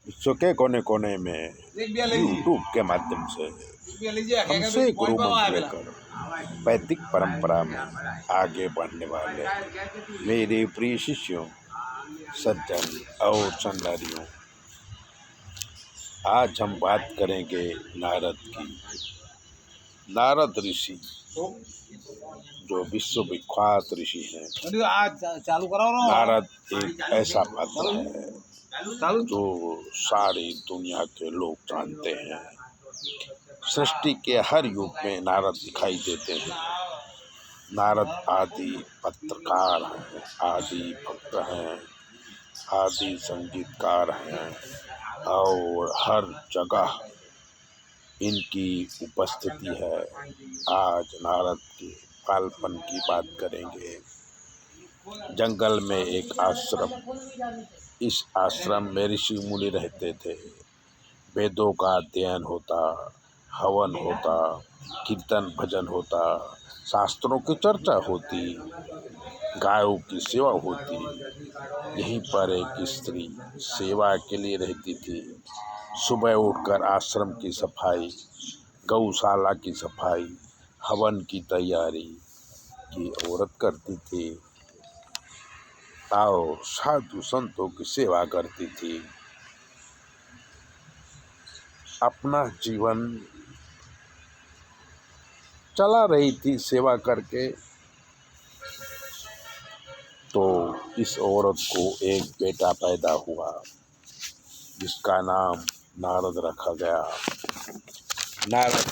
विश्व के कोने कोने में यूट्यूब के माध्यम से हमसे गुरु मंत्र लेकर वैदिक परंपरा में आगे बढ़ने वाले मेरे प्रिय शिष्यों, सज्जन और सन्नारियों, आज हम बात करेंगे नारद की। नारद ऋषि जो विश्व विख्यात ऋषि हैं। नारद एक ऐसा पात्र है जो सारी दुनिया के लोग जानते हैं। सृष्टि के हर युग में नारद दिखाई देते हैं। नारद आदि पत्रकार हैं, आदि भक्त हैं, आदि संगीतकार हैं और हर जगह इनकी उपस्थिति है। आज नारद के बालपन की बात करेंगे। जंगल में एक आश्रम, इस आश्रम में ऋषि मुनि रहते थे। वेदों का अध्ययन होता, हवन होता, कीर्तन भजन होता, शास्त्रों की चर्चा होती, गायों की सेवा होती। यहीं पर एक स्त्री सेवा के लिए रहती थी। सुबह उठकर आश्रम की सफाई, गौशाला की सफाई, हवन की तैयारी की औरत करती थी और साधु संतों की सेवा करती थी। अपना जीवन चला रही थी सेवा करके। तो इस औरत को एक बेटा पैदा हुआ जिसका नाम नारद रखा गया। नारद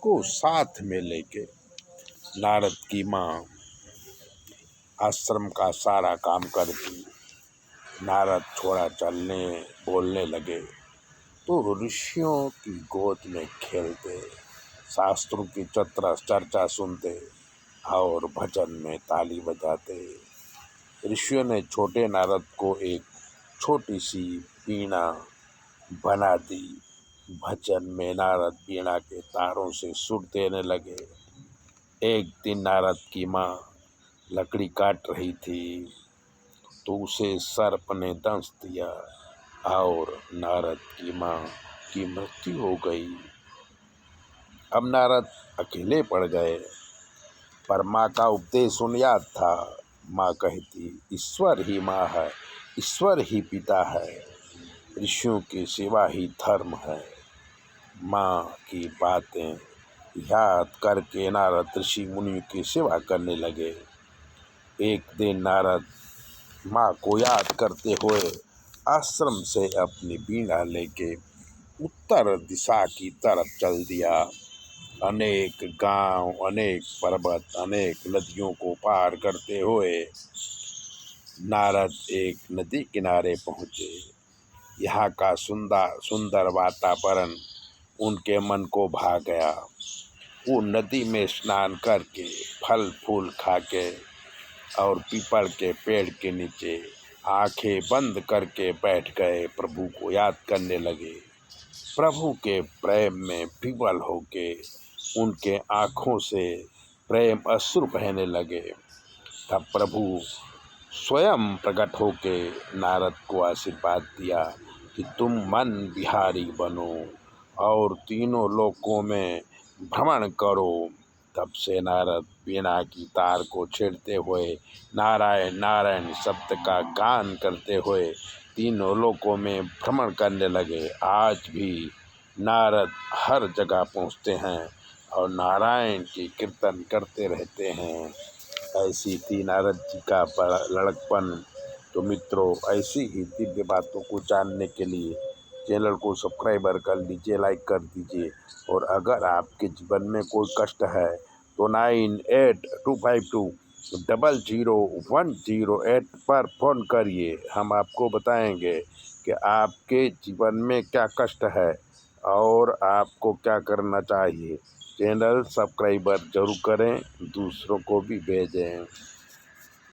को साथ में लेके नारद की माँ आश्रम का सारा काम करती। नारद थोड़ा चलने बोलने लगे तो ऋषियों की गोद में खेलते, शास्त्रों की चर्चा सुनते और भजन में ताली बजाते। ऋषियों ने छोटे नारद को एक छोटी सी वीणा बना दी। भजन में नारद वीणा के तारों से सुर देने लगे। एक दिन नारद की माँ लकड़ी काट रही थी तो उसे सर्प ने दंश दिया और नारद की माँ की मृत्यु हो गई। अब नारद अकेले पड़ गए, पर माँ का उपदेश उन्हें याद था। माँ कहती, ईश्वर ही माँ है, ईश्वर ही पिता है, ऋषियों की सेवा ही धर्म है। माँ की बातें याद करके नारद ऋषि मुनि की सेवा करने लगे। एक दिन नारद माँ को याद करते हुए आश्रम से अपनी वीणा लेके उत्तर दिशा की तरफ चल दिया। अनेक गांव, अनेक पर्वत, अनेक नदियों को पार करते हुए नारद एक नदी किनारे पहुँचे। यहाँ का सुंदर वातावरण उनके मन को भा गया। वो नदी में स्नान करके, फल फूल खाके और पीपल के पेड़ के नीचे आंखें बंद करके बैठ गए। प्रभु को याद करने लगे। प्रभु के प्रेम में विवल होके उनके आँखों से प्रेम अश्रु बहने लगे। तब प्रभु स्वयं प्रकट होके नारद को आशीर्वाद दिया कि तुम मन बिहारी बनो और तीनों लोकों में भ्रमण करो। तब से नारद वीणा की तार को छेड़ते हुए नारायण नारायण शब्द का गान करते हुए तीनों लोकों में भ्रमण करने लगे। आज भी नारद हर जगह पहुँचते हैं और नारायण की कीर्तन करते रहते हैं। ऐसी थी नारद जी का लड़कपन। तो मित्रों, ऐसी ही दिव्य बातों को जानने के लिए चैनल को सब्सक्राइबर कर लीजिए, लाइक कर दीजिए। और अगर आपके जीवन में कोई कष्ट है तो 9822000108 पर फ़ोन करिए। हम आपको बताएंगे कि आपके जीवन में क्या कष्ट है और आपको क्या करना चाहिए। चैनल सब्सक्राइबर जरूर करें, दूसरों को भी भेजें।